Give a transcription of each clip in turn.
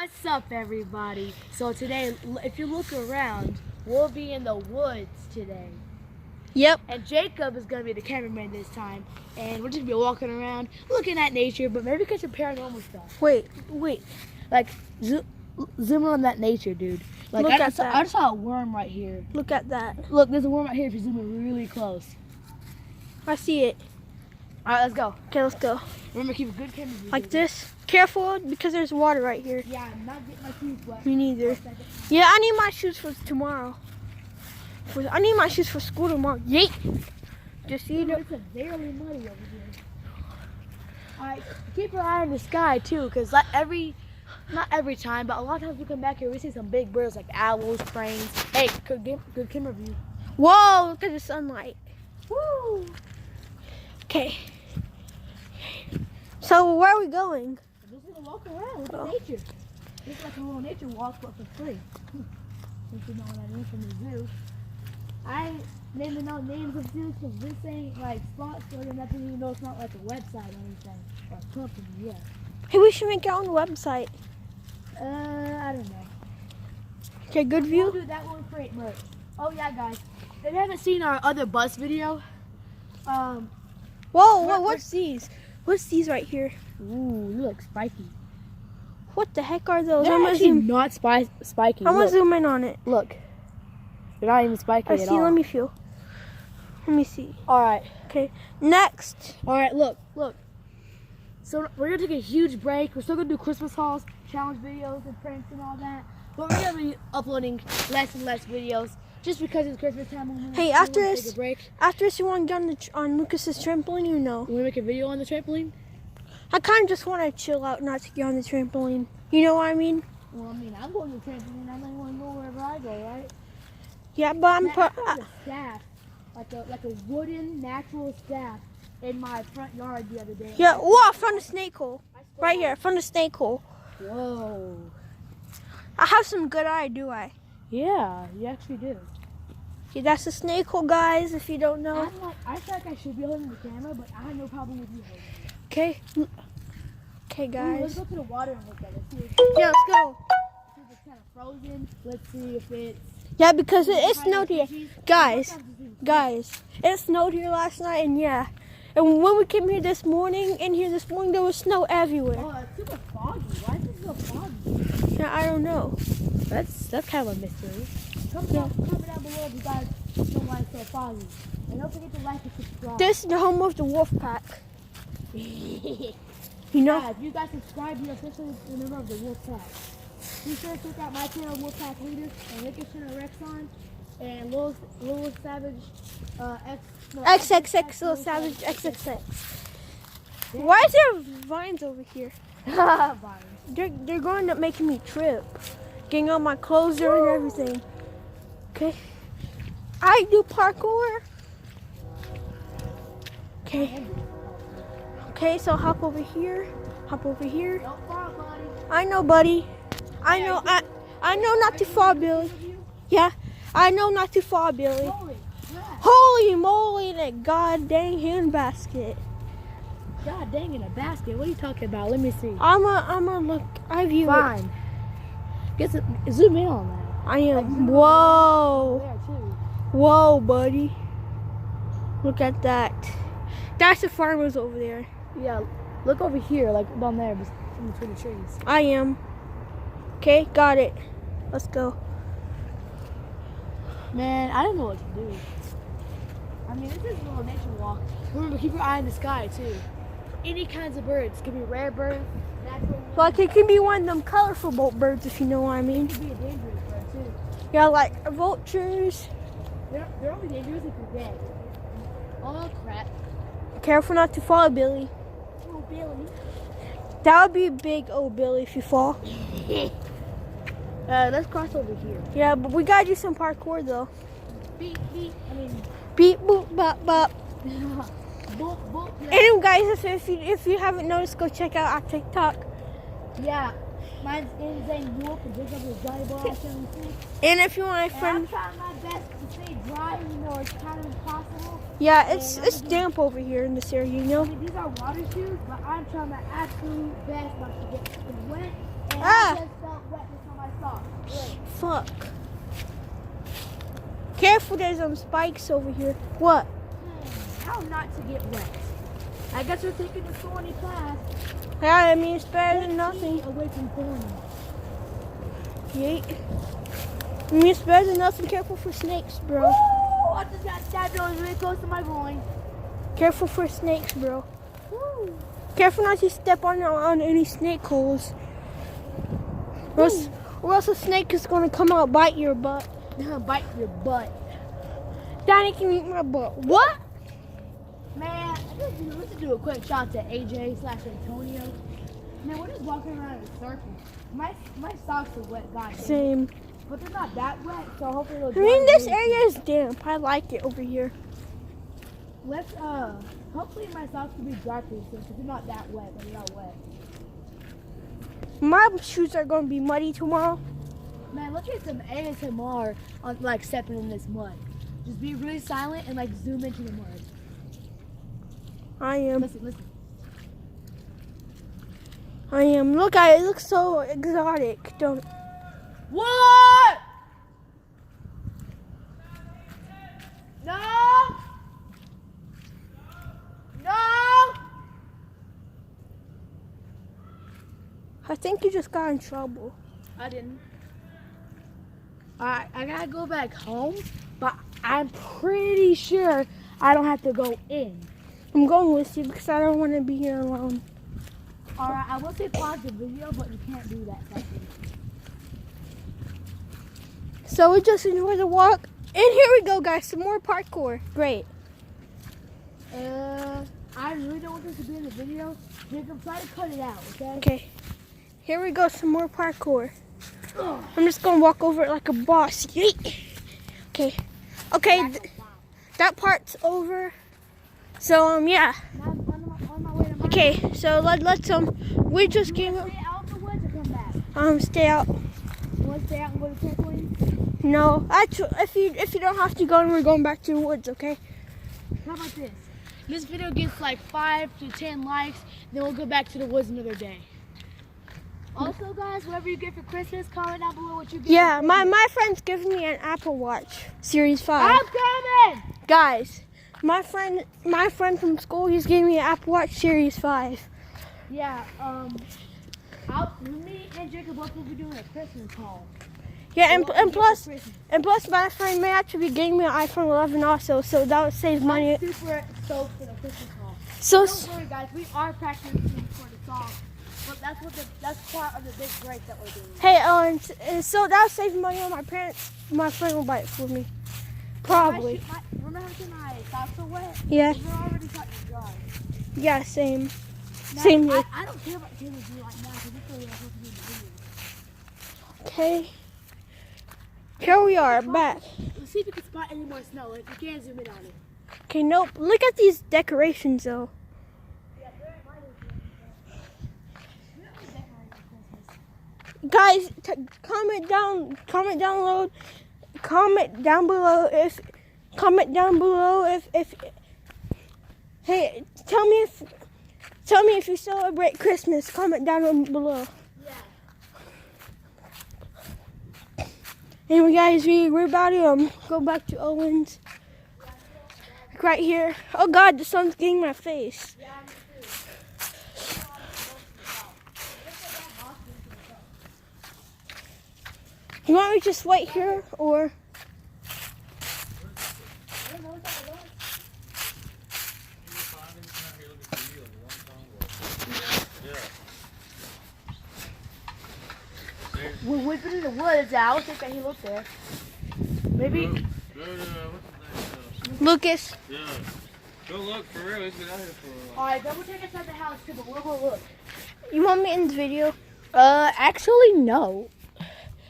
What's up, everybody? So today, if you look around, we'll be in the woods today. Yep. And Jacob is gonna be the cameraman this time, and we're just gonna be walking around, looking at nature, but maybe catch some paranormal stuff. Wait. Like zoom on that nature, dude. Like Look I at that. just saw a worm right here. Look at that. Look, there's a worm right here. If you zoom in really close. I see it. All right, let's go. Okay, let's go. Remember, keep a good camera view. Like this. Careful, because there's water right here. Yeah, I'm not getting my shoes wet. Me neither. Yeah, I need my shoes for tomorrow. I need my shoes for school tomorrow. Yeet. Just so you know. It's a barely muddy over here. Alright, keep your eye on the sky too, because not every time, but a lot of times we come back here, we see some big birds like owls, cranes. Hey, good camera view. Whoa, look at the sunlight. Woo! Okay. So where are we going? We're just gonna walk around with the nature. It's like a little nature walk, but for free. Since you know what I mean from the zoo. I didn't even know names of zoos because this ain't like spot store and nothing, even though it's not like a website or anything. Or a company, yeah. Hey, we should make our own website. I don't know. Okay, good We'll view. do that one for it merch. Oh yeah, guys. If you haven't seen our other bus video, Whoa, what's these? What's these right here? ooh, you look spiky. What the heck are those? They're I'm gonna actually zoom. not spiky. I'm gonna Look, zoom in on it. look. They're not even spiky I at see. all. Let me feel. Let me see. All right. Okay. Next. All right, look. So we're gonna take a huge break. We're still gonna do Christmas hauls, challenge videos, and pranks and all that. But we're gonna be uploading less and less videos just because it's Christmas time. Hey, We after wanna this- take a break. After this, you want to get on Lucas's trampoline, you know? You wanna make a video on the trampoline? I kind of just want to chill out, not to get on the trampoline. You know what I mean? Well, I mean, I'm going to the trampoline. I might want to go wherever I go, right? Yeah, but I'm. Man, I found a staff, like a wooden natural staff, in my front yard the other day. Yeah. Whoa! I found a snake hole. Right here. I found a snake hole. Whoa. I have some good eye, do I? Yeah, you actually do. Yeah, that's a snake hole, guys. If you don't know. I feel like I should be holding the camera, but I have no problem with you holding it. Okay. Okay, Ooh, let's guys. go to the water and look at it. See if Yeah, let's go. it's kind of frozen. Let's see if it's. Yeah, because it snowed here, guys. It snowed here last night, and yeah. And when we came here this morning, there was snow everywhere. Oh, it's super foggy. Why is it so foggy? Yeah, I don't know. That's kind of a mystery. Comment down below if you guys know why it's so foggy. And don't forget to like and subscribe. This is the home of the wolf pack. You know? Yeah, if you guys subscribe, you're officially a member of the Wolf Pack. Be sure to check out my channel, Wolf Pack Leaders, and Lincoln Center Rexon, and Lil Savage, XXX Lil Savage XXX. Why is there vines over here? They're going to making me trip. Getting all my clothes there and everything. Okay. I do parkour. Okay. Okay, so hop over here. Hop over here. Don't fall, buddy. I know, buddy. I know not to fall, Billy. Yeah, I know not to fall, Billy. Holy crap. Holy moly, that god dang handbasket. God dang, in a basket. What are you talking about? Let me see. I'm a look. I view it. Fine. Zoom in on that. I am. Whoa. There, too. Whoa, buddy. Look at that. That's the farmers over there. Yeah, look over here, like down there, in between the trees. I am. Okay, got it. Let's go. Man, I don't know what to do. I mean, this is a little nature walk. Remember, keep your eye in the sky, too. Any kinds of birds. It could be rare birds, natural ones. Like it can be one of them colorful boat birds, if you know what I mean. It could be a dangerous bird, too. Yeah, like vultures. They're only dangerous if you're dead. Oh, crap. Careful not to fall, Billy. Oh, Billy. That would be big, oh Billy, if you fall. Let's cross over here. Yeah, but we gotta do some parkour though. Beep, Beep, boop, bop, bop. boop, boop. Yeah. Anyway, guys, if you haven't noticed, go check out our TikTok. Yeah. Mine's Insane Wolf and Jacob is Johnny Boy 76. And if you want a And friend, I'm trying my best to stay dry, even though it's kind of impossible. yeah, it's damp over here in this area, you I know. mean, these are water shoes, but I'm trying my absolute best not to get wet. And Ah. I just felt fuck? Careful, there's some spikes over here. What? How not to get wet? I guess we're taking the thorny path. Yeah, I mean, it's better than nothing. Away from thorny. Yeet. I mean, it's better than nothing. Careful for snakes, bro. Oh, I just got stabbed. It was really close to my groin. Careful for snakes, bro. Woo. Careful not to step on any snake holes. Or else a snake is going to come out bite your butt. Bite your butt. Danny can eat my butt. What? Man, let's do a quick shot to AJ/Antonio. Man, we're just walking around in a circle. My socks are wet, guys. Same. But they're not that wet, so hopefully they'll I mean, this dry area is damp. I like it over here. Let's, hopefully my socks will be dry pretty soon, because they're not that wet, but they're not wet. My shoes are going to be muddy tomorrow. Man, let's get some ASMR on, like, stepping in this mud. Just be really silent and, like, zoom into the mud. I am. Listen. I am. Look at it. It looks so exotic. Don't. What? No! I think you just got in trouble. I didn't. Alright, I gotta go back home, but I'm pretty sure I don't have to go in. I'm going with you because I don't want to be here alone. Alright, I will say pause the video, but you can't do that. So we just enjoy the walk. And here we go, guys. Some more parkour. Great. I really don't want this to be in the video. Jacob, try to cut it out, okay? Okay. Here we go. Some more parkour. I'm just going to walk over it like a boss. Yeet. Okay. Okay. That part's over. So, yeah. On my way to my Okay. So, let's, we just came up. Stay out the woods or come back? Stay out. You want to stay out and go to trampoline? No. Actually, if you don't have to go, we're going back to the woods, okay? How about this? This video gets like 5 to 10 likes, then we'll go back to the woods another day. Also, guys, whatever you get for Christmas, comment down below what you get. Yeah, my friend's giving me an Apple Watch Series 5. I'm coming! Guys, my friend from school, he's giving me an Apple Watch Series 5. Yeah, me and Jacob both will be doing a Christmas haul. Yeah, and plus my friend may actually be getting me an iPhone 11 also, so that would save money. I'm super stoked for the Christmas haul. So Don't worry, guys, we are practicing for the song, but that's part of the big break that we're doing. hey, and so that'll save money on my parents. My friend will buy it for me, probably. Remember how my socks are wet? Yeah. They're already cut and dry. Yeah, same. Now, Same here. I don't care about Taylor's view right now because this is what I'm supposed to do in the video. Okay. Here we are, back. Let's see if we can spot any more snow. If you can, zoom in on it. Okay, nope. Look at these decorations, though. Yeah, they're Guys, comment down below if hey, tell me if you celebrate Christmas. Comment down below. Yeah. Anyway, guys, we're about to go back to Owens. Right here. Oh God, the sun's getting my face. Yeah, me too. You want me to just wait here or? We're whipping in the woods. I don't think that he looked there. Maybe. Lucas. Yeah. Go look for real. He's been out here for a while. Alright, then we'll take inside the house too, but we'll go look. You want me in the video? Actually, no.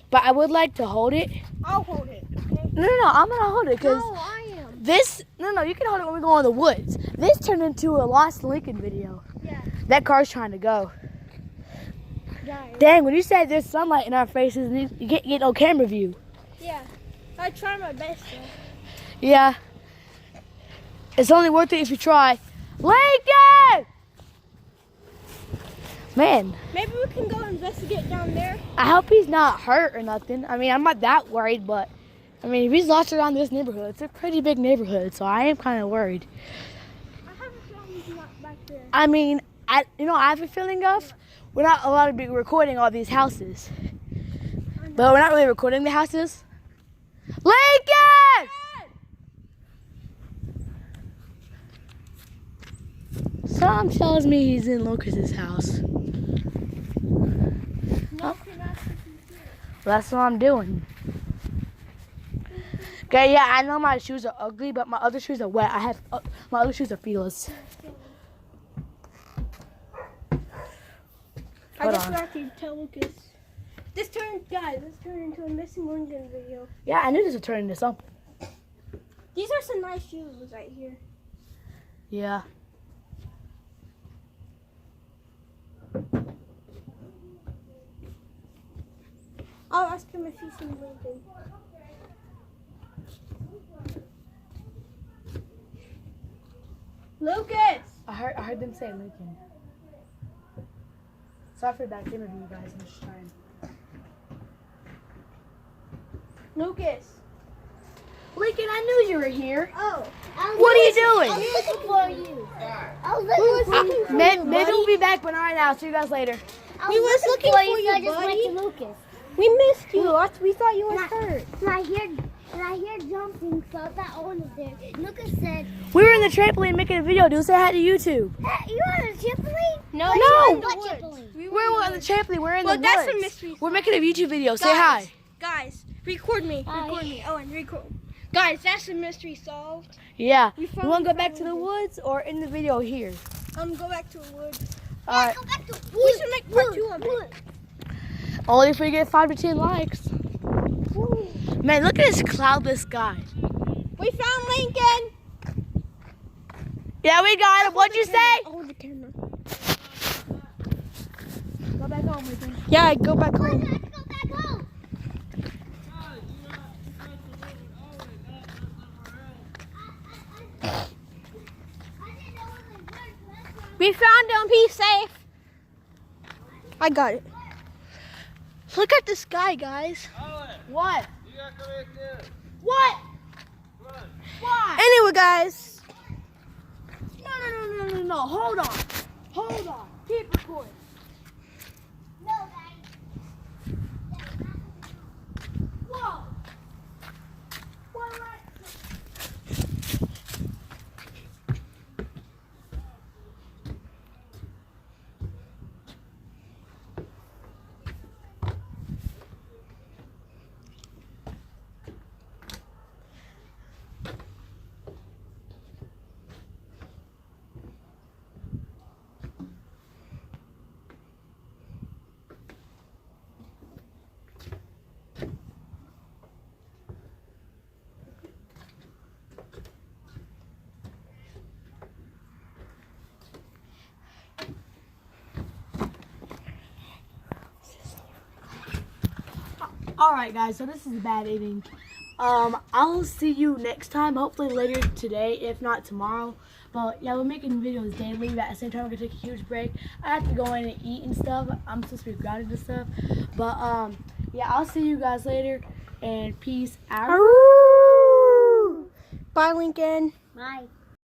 But I would like to hold it. I'll hold it. Okay. No, I'm gonna hold it because No, I am. this. No, you can hold it when we go in the woods. This turned into a Lost Lincoln video. Yeah. That car's trying to go. Guys. Dang, when you said there's sunlight in our faces, you can't get no camera view. Yeah. I try my best though. Yeah. It's only worth it if you try. Lincoln! Man, Maybe we can go investigate down there. I hope he's not hurt or nothing. I mean, I'm not that worried, but I mean, if he's lost around this neighborhood, it's a pretty big neighborhood, so I am kind of worried. I have a feeling he's not back there. I mean, I have a feeling of we're not allowed to be recording all these houses, but we're not really recording the houses. Lincoln! Some tells me he's in Lucas's house. No, you're not. That's what I'm doing. Okay, yeah, I know my shoes are ugly, but my other shoes are wet. My other shoes are feelers. I Hold just on. forgot to tell Lucas. This turned into a missing Lincoln video. Yeah, I knew this would turn into something. These are some nice shoes right here. Yeah. I'll ask him if he's seen Lincoln. Lucas! I heard them say Lincoln. Sorry for that interview, you guys. I'm just trying. Lucas! Lincoln, I knew you were here. Oh. What are you doing? I was looking for you. I was looking for you. Maybe we'll be back, but not right now. See you guys later. We was looking for you, so I just buddy. went to Lucas. We missed you. We thought you were hurt. And I hear jumping, so I thought Owen was there. Lucas said, We were in the trampoline making a video. Do say hi to YouTube. hey, you on a trampoline? No. What trampoline? We're on the trampoline. We're in Well, the that's woods. a mystery. We're making a YouTube video. Say Guys, hi. Guys, record me. Record me. Owen, record. Guys, that's a mystery solved. Yeah. We You found want to go the back to the family. woods or in the video here? Go back to the woods. All right. Go back to We should make part 2 of it. Only if we get 5 to 10 likes. Man, look at this cloudless sky. We found Lincoln. Yeah, we got him. What'd you say? Hold the camera. Go back home, Lincoln. Yeah, go back home. Let's go back home. We found him. He's safe. I got it. Look at the sky, guys. What? You gotta come back there. What? Come on. Why? Anyway, guys. No. Hold on. Hold on. Keep recording. No, guys. Whoa. What? Alright guys, so this is a bad evening. I'll see you next time, hopefully later today, if not tomorrow. But yeah, we're making videos daily, but at the same time we're gonna take a huge break. I have to go in and eat and stuff. I'm supposed to be grounded and stuff. But yeah, I'll see you guys later and peace out. Bye, Lincoln. Bye.